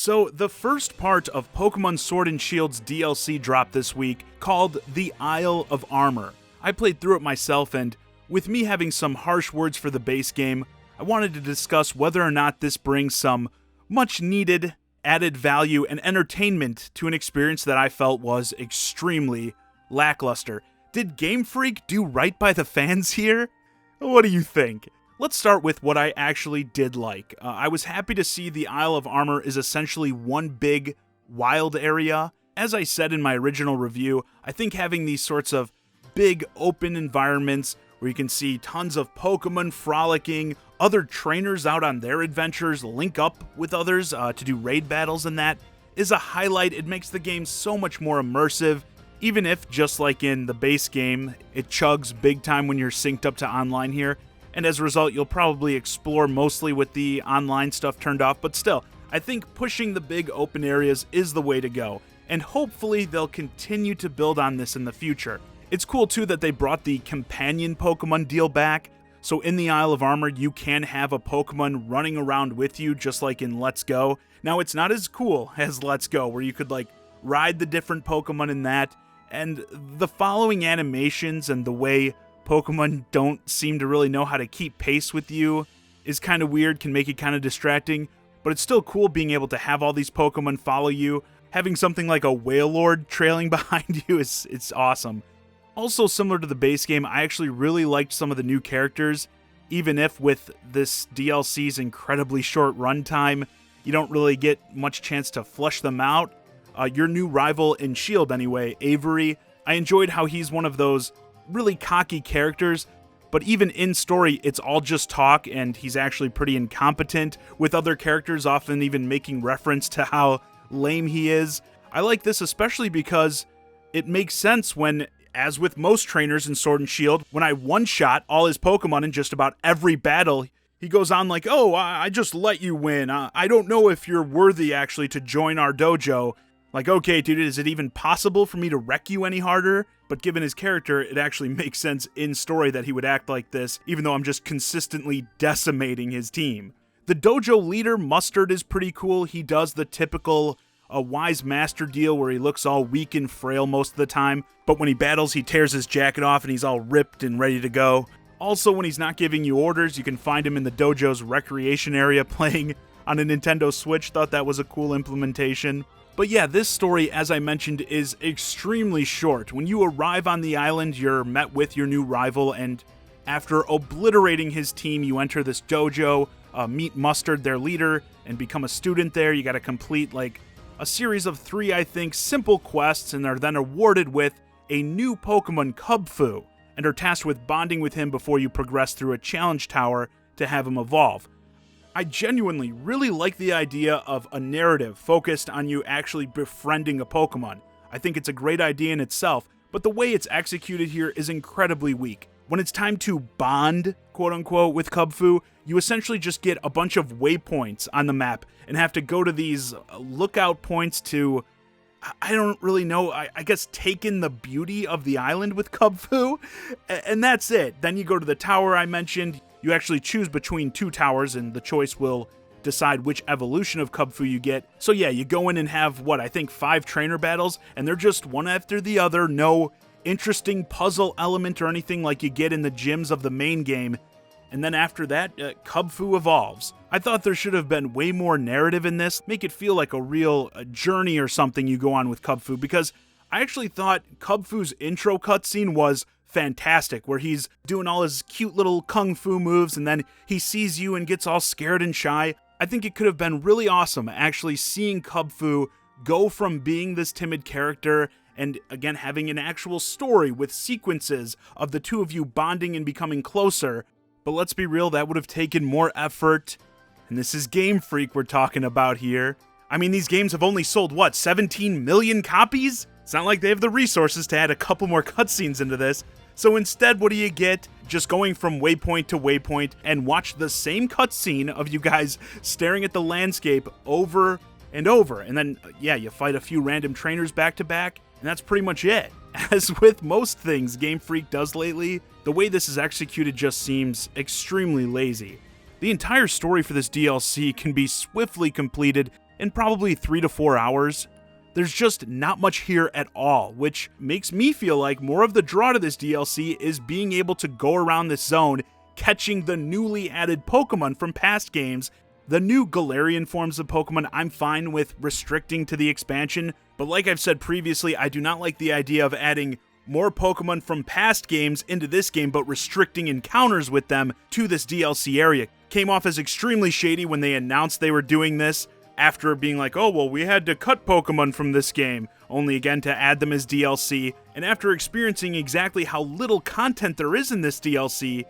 So, the first part of Pokemon Sword and Shield's DLC dropped this week, called the Isle of Armor. I played through it myself, and with me having some harsh words for the base game, I wanted to discuss whether or not this brings some much needed added value and entertainment to an experience that I felt was extremely lackluster. Did GameFreak do right by the fans here? What do you think? Let's start with what I actually did like. I was happy to see the Isle of Armor is essentially one big, wild area. As I said in my original review, I think having these sorts of big, open environments where you can see tons of Pokemon frolicking, other trainers out on their adventures, link up with others to do raid battles and that, is a highlight. It makes the game so much more immersive, even if, just like in the base game, it chugs big time when you're synced up to online here. And as a result, you'll probably explore mostly with the online stuff turned off, but still, I think pushing the big open areas is the way to go, and hopefully they'll continue to build on this in the future. It's cool too that they brought the companion Pokemon deal back, so in the Isle of Armor you can have a Pokemon running around with you just like in Let's Go. Now it's not as cool as Let's Go, where you could like ride the different Pokemon in that, and the following animations and the way Pokemon don't seem to really know how to keep pace with you is kind of weird, can make it kind of distracting, but it's still cool being able to have all these Pokemon follow you. Having something like a Wailord trailing behind you it's awesome. Also similar to the base game, I actually really liked some of the new characters, even if with this DLC's incredibly short runtime, you don't really get much chance to flesh them out. Your new rival in Shield anyway, Avery, I enjoyed how he's one of those really cocky characters, but even in story, it's all just talk, and he's actually pretty incompetent, with other characters often even making reference to how lame he is. I like this especially because it makes sense when, as with most trainers in Sword and Shield, when I one-shot all his Pokemon in just about every battle, he goes on like, oh, I just let you win. I don't know if you're worthy actually to join our dojo. Like, okay, dude, is it even possible for me to wreck you any harder? But given his character, it actually makes sense in story that he would act like this, even though I'm just consistently decimating his team. The dojo leader, Mustard, is pretty cool. He does the typical wise master deal where he looks all weak and frail most of the time, but when he battles, he tears his jacket off and he's all ripped and ready to go. Also, when he's not giving you orders, you can find him in the dojo's recreation area playing on a Nintendo Switch. Thought that was a cool implementation. But yeah, this story, as I mentioned, is extremely short. When you arrive on the island, you're met with your new rival, and after obliterating his team, you enter this dojo, meet Mustard, their leader, and become a student there. You gotta complete, like, a series of 3, I think, simple quests, and are then awarded with a new Pokemon, Kubfu, and are tasked with bonding with him before you progress through a challenge tower to have him evolve. I genuinely really like the idea of a narrative focused on you actually befriending a Pokemon. I think it's a great idea in itself, but the way it's executed here is incredibly weak. When it's time to bond, quote-unquote, with Kubfu, you essentially just get a bunch of waypoints on the map and have to go to these lookout points to, I don't really know, I guess take in the beauty of the island with Kubfu, and that's it. Then you go to the tower I mentioned. You actually choose between 2 towers, and the choice will decide which evolution of Kubfu you get. So yeah, you go in and have, I think 5 trainer battles, and they're just one after the other. No interesting puzzle element or anything like you get in the gyms of the main game. And then after that, Kubfu evolves. I thought there should have been way more narrative in this. Make it feel like a real journey or something you go on with Kubfu, because I actually thought Kubfu's intro cutscene was fantastic, where he's doing all his cute little kung fu moves and then he sees you and gets all scared and shy. I think it could have been really awesome actually seeing Kubfu go from being this timid character and again having an actual story with sequences of the two of you bonding and becoming closer. But let's be real, that would have taken more effort, and this is GameFreak we're talking about here. I mean, these games have only sold, 17 million copies? It's not like they have the resources to add a couple more cutscenes into this. So instead, what do you get? Just going from waypoint to waypoint and watch the same cutscene of you guys staring at the landscape over and over. And then, yeah, you fight a few random trainers back to back, and that's pretty much it. As with most things GameFreak does lately, the way this is executed just seems extremely lazy. The entire story for this DLC can be swiftly completed in probably 3 to 4 hours. There's just not much here at all, which makes me feel like more of the draw to this DLC is being able to go around this zone, catching the newly added Pokemon from past games. The new Galarian forms of Pokemon I'm fine with restricting to the expansion, but like I've said previously, I do not like the idea of adding more Pokemon from past games into this game, but restricting encounters with them to this DLC area. Came off as extremely shady when they announced they were doing this, after being like, oh, well, we had to cut Pokemon from this game, only again to add them as DLC, and after experiencing exactly how little content there is in this DLC,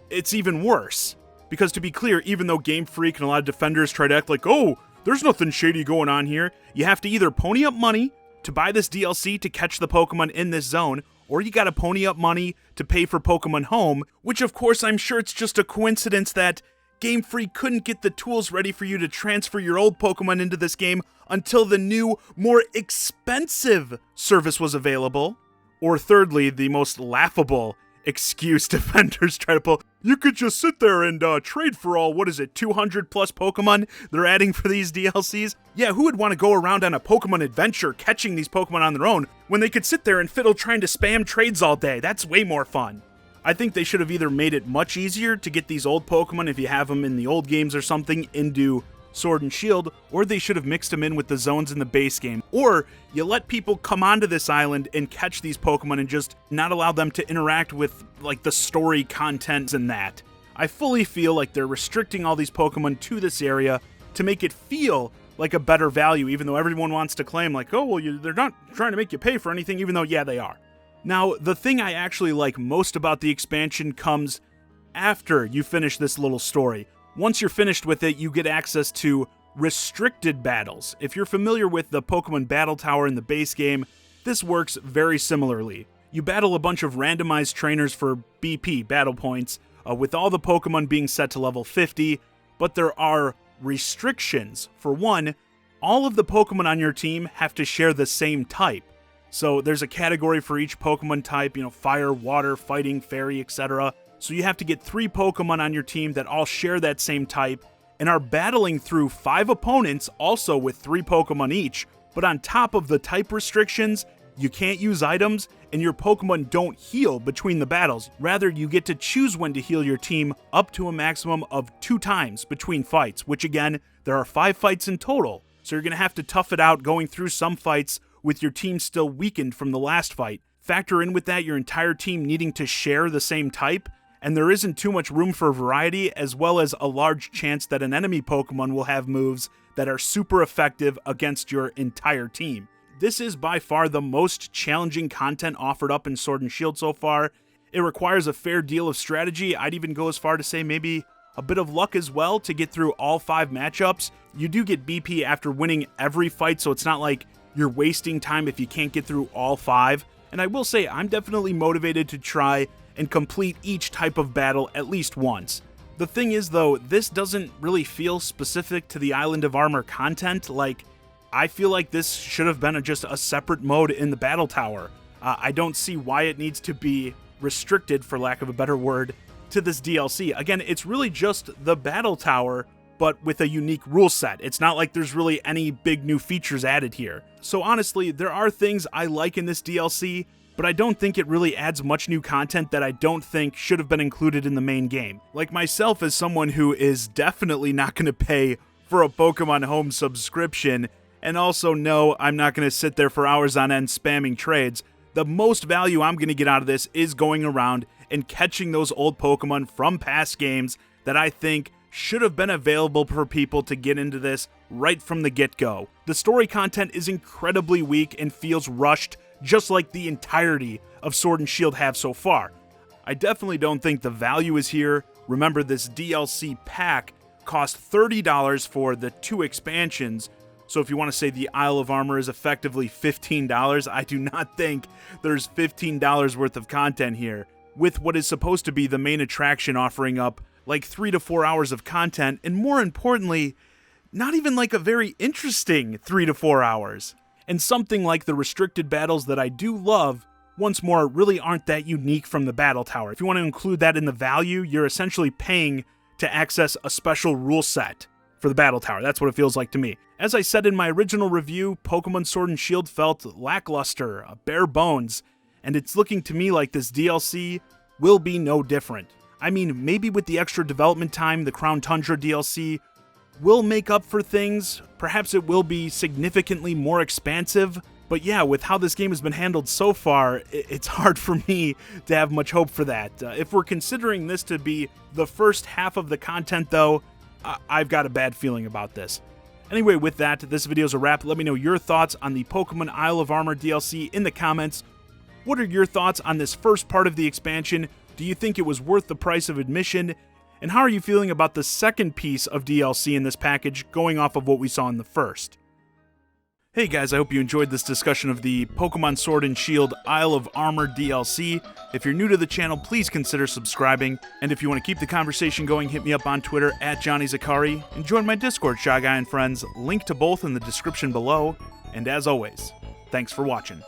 it's even worse. Because to be clear, even though GameFreak and a lot of defenders try to act like, oh, there's nothing shady going on here, you have to either pony up money to buy this DLC to catch the Pokemon in this zone, or you gotta pony up money to pay for Pokemon Home, which of course I'm sure it's just a coincidence that GameFreak couldn't get the tools ready for you to transfer your old Pokemon into this game until the new, more expensive service was available. Or thirdly, the most laughable excuse defenders try to pull, you could just sit there and trade for all, 200 plus Pokemon they're adding for these DLCs? Yeah, who would want to go around on a Pokemon adventure catching these Pokemon on their own when they could sit there and fiddle trying to spam trades all day? That's way more fun. I think they should have either made it much easier to get these old Pokemon, if you have them in the old games or something, into Sword and Shield, or they should have mixed them in with the zones in the base game. Or you let people come onto this island and catch these Pokemon and just not allow them to interact with, like, the story content and that. I fully feel like they're restricting all these Pokemon to this area to make it feel like a better value, even though everyone wants to claim, like, oh, well, they're not trying to make you pay for anything, even though, yeah, they are. Now, the thing I actually like most about the expansion comes after you finish this little story. Once you're finished with it, you get access to restricted battles. If you're familiar with the Pokemon Battle Tower in the base game, this works very similarly. You battle a bunch of randomized trainers for BP, battle points, with all the Pokemon being set to level 50, but there are restrictions. For one, all of the Pokemon on your team have to share the same type. So there's a category for each Pokemon type, fire, water, fighting, fairy, etc. So you have to get 3 Pokemon on your team that all share that same type and are battling through 5 opponents also with 3 Pokemon each. But on top of the type restrictions, you can't use items and your Pokemon don't heal between the battles. Rather, you get to choose when to heal your team up to a maximum of 2 times between fights, which again, there are 5 fights in total. So you're going to have to tough it out going through some fights with your team still weakened from the last fight. Factor in with that your entire team needing to share the same type, and there isn't too much room for variety, as well as a large chance that an enemy Pokemon will have moves that are super effective against your entire team. This is by far the most challenging content offered up in Sword and Shield so far. It requires a fair deal of strategy. I'd even go as far to say maybe a bit of luck as well to get through all 5 matchups. You do get BP after winning every fight, so it's not like you're wasting time if you can't get through all 5. And I will say, I'm definitely motivated to try and complete each type of battle at least once. The thing is, though, this doesn't really feel specific to the Island of Armor content. Like, I feel like this should have been just a separate mode in the Battle Tower. I don't see why it needs to be restricted, for lack of a better word, to this DLC. Again, it's really just the Battle Tower, but with a unique rule set. It's not like there's really any big new features added here. So honestly, there are things I like in this DLC, but I don't think it really adds much new content that I don't think should have been included in the main game. Like myself, as someone who is definitely not going to pay for a Pokemon Home subscription, and also no, I'm not going to sit there for hours on end spamming trades, the most value I'm going to get out of this is going around and catching those old Pokemon from past games that I think should have been available for people to get into this right from the get-go. The story content is incredibly weak and feels rushed, just like the entirety of Sword and Shield have so far. I definitely don't think the value is here. Remember, this DLC pack cost $30 for the 2 expansions, so if you want to say the Isle of Armor is effectively $15, I do not think there's $15 worth of content here, with what is supposed to be the main attraction offering up like 3 to 4 hours of content, and more importantly, not even like a very interesting 3 to 4 hours. And something like the restricted battles that I do love, once more, really aren't that unique from the Battle Tower. If you want to include that in the value, you're essentially paying to access a special rule set for the battle tower. That's what it feels like to me. As I said in my original review, Pokemon Sword and Shield felt lackluster, bare bones, and it's looking to me like this DLC will be no different. I mean, maybe with the extra development time, the Crown Tundra DLC will make up for things. Perhaps it will be significantly more expansive. But yeah, with how this game has been handled so far, it's hard for me to have much hope for that. If we're considering this to be the first half of the content, though, I've got a bad feeling about this. Anyway, with that, this video's a wrap. Let me know your thoughts on the Pokemon Isle of Armor DLC in the comments. What are your thoughts on this first part of the expansion? Do you think it was worth the price of admission? And how are you feeling about the second piece of DLC in this package, going off of what we saw in the first? Hey guys, I hope you enjoyed this discussion of the Pokemon Sword and Shield Isle of Armor DLC. If you're new to the channel, please consider subscribing. And if you want to keep the conversation going, hit me up on Twitter @JohnnyZakari and join my Discord, ChiGuy and Friends. Link to both in the description below. And as always, thanks for watching.